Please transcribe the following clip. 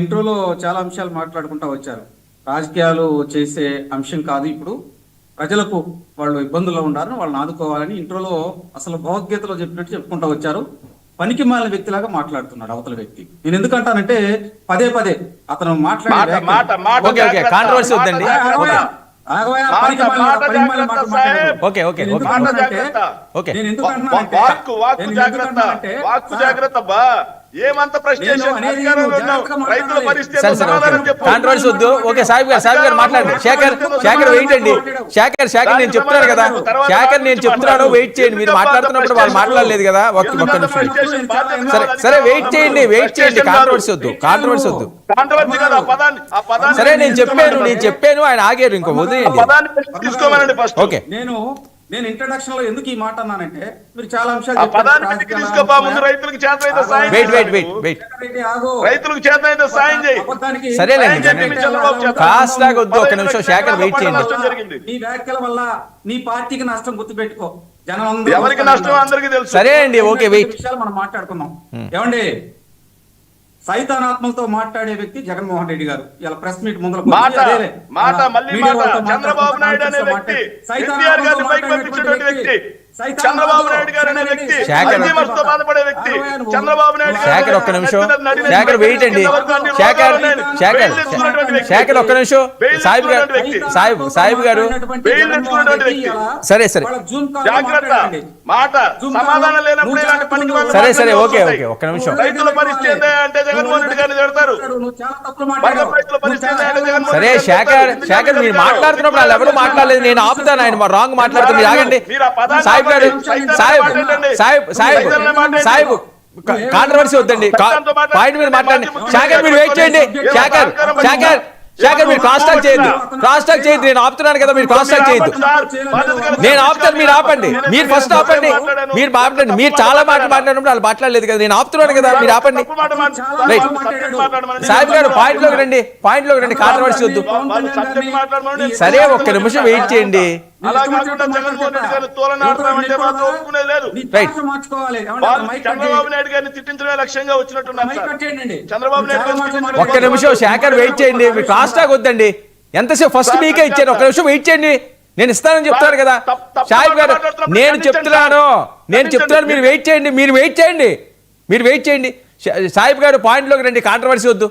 ఇంట్రోలో చాలా అంశాలు మాట్లాడుకుంటా వచ్చారు. రాజకీయాలు చేసే అంశం కాదు ఇప్పుడు. ప్రజలకు వాళ్ళు ఇబ్బందుల్లో ఉండాలని వాళ్ళని ఆదుకోవాలని ఇంట్రోలో అసలు భగవద్గీతలో చెప్పినట్టు చెప్పుకుంటా వచ్చారు. పనికి మాలిన వ్యక్తిలాగా మాట్లాడుతున్నాడు అవతల వ్యక్తి. నేను ఎందుకంటానంటే పదే పదే అతను మాట్లాడే ఏమంత కాంట్రవర్సీ వద్దు. ఓకే సాహిబ్ గారు మాట్లాడండి. శేఖర్ వెయిట్ అండి. శేఖర్ నేను చెప్తున్నాను కదా, నేను చెప్తున్నాను వెయిట్ చేయండి. మీరు మాట్లాడుతున్నప్పుడు వాళ్ళు మాట్లాడలేదు కదా, ఒక్క నిమిషం. సరే వెయిట్ చేయండి. కాంట్రవర్సీ వద్దు. సరే నేను చెప్పాను ఆయన ఆగారు. ఇంకో వదిలేయండి. ఓకే నేను ఇంట్రడక్షన్ లో ఎందుకు ఈ మాట అన్నానంటే మీరు చాలా అంశాలు నీ వ్యాఖ్యల వల్ల నీ పార్టీకి నష్టం గుర్తుపెట్టుకో. జనం ఎవరికి నష్టం అందరికీ తెలుసు. సరే అండి, ఓకే వెయిట్. విషయాలు మనం మాట్లాడుకున్నాం. ఏమండి, సైతానాత్మలతో మాట్లాడే వ్యక్తి జగన్మోహన్ రెడ్డి గారు. ఇలా ప్రెస్ మీట్ ముందు చంద్రబాబు నాయుడు అనే వ్యక్తి, ఎన్టీఆర్ గారిని పైకి పంపించినటువంటి వ్యక్తి, చంద్రబాబు నాయుడు గారు అనే వ్యక్తి, అల్జీమర్స్తో బాధపడే వ్యక్తి, చంద్రబాబు నాయుడు గారు ఒక్క నిమిషం. వెయిట్ అండి. ఒక్క నిమిషం. సాహిబ్ గారు సరే జాగ్రత్త. మాట సమాధానం లేనప్పుడు ఇలాంటి పనికి సరే ఓకే ఒక్క నిమిషం. రైతుల పరిస్థితి అంటే జగన్మోహన్ రెడ్డి గారిని తిడతారు. సరే శేఖర్ మీరు మాట్లాడుతున్నప్పుడు వాళ్ళు ఎవరు మాట్లాడలేదు. నేను ఆపుతాను. ఆయన రాంగ్ మాట్లాడుతుంది. ఆగండి సాహిబ్ కాంట్రవర్సీ వద్దండి. పాయింట్ మీద మాట్లాడండి. శేఖర్ మీరు వెయిట్ చేయండి. శేఖర్ మీరు క్రాస్ టాక్ చేయొద్దు. నేను ఆపుతున్నాను కదా, మీరు క్రాస్ టాక్ చేయొద్దు. నేను ఆపుతాను, మీరు ఆపండి. మీరు ఫస్ట్ ఆపండి. మీరు మాట్లాడండి. మీరు చాలా మాట్లాడినప్పుడు వాళ్ళు మాట్లాడలేదు కదా, నేను ఆపుతున్నాను కదా, మీరు ఆపండి. సాహిబ్ గారు పాయింట్ లోకి రండి. కాంట్రవర్సీ వద్దు. సరే ఒక్క నిమిషం వెయిట్ చేయండి. చంద్రబాబు నాయుడు గారిని తిట్టించడమే లక్ష్యంగా వచ్చినట్టున్నారు. చంద్రబాబు నాయుడు ఒక్క నిమిషం శేఖర్ వెయిట్ చేయండి. మీరు క్రాస్ టాక్ వద్దండి. ఎంతసేపు ఫస్ట్ మీకే ఇచ్చాను. ఒక్క నిమిషం వెయిట్ చేయండి. నేను ఇస్తానని చెప్తాను కదా సాహిబ్ గారు. నేను చెప్తున్నాను మీరు వెయిట్ చేయండి. సాహిబ్ గారు పాయింట్లోకి రండి. కాంట్రవర్సీ వద్దు.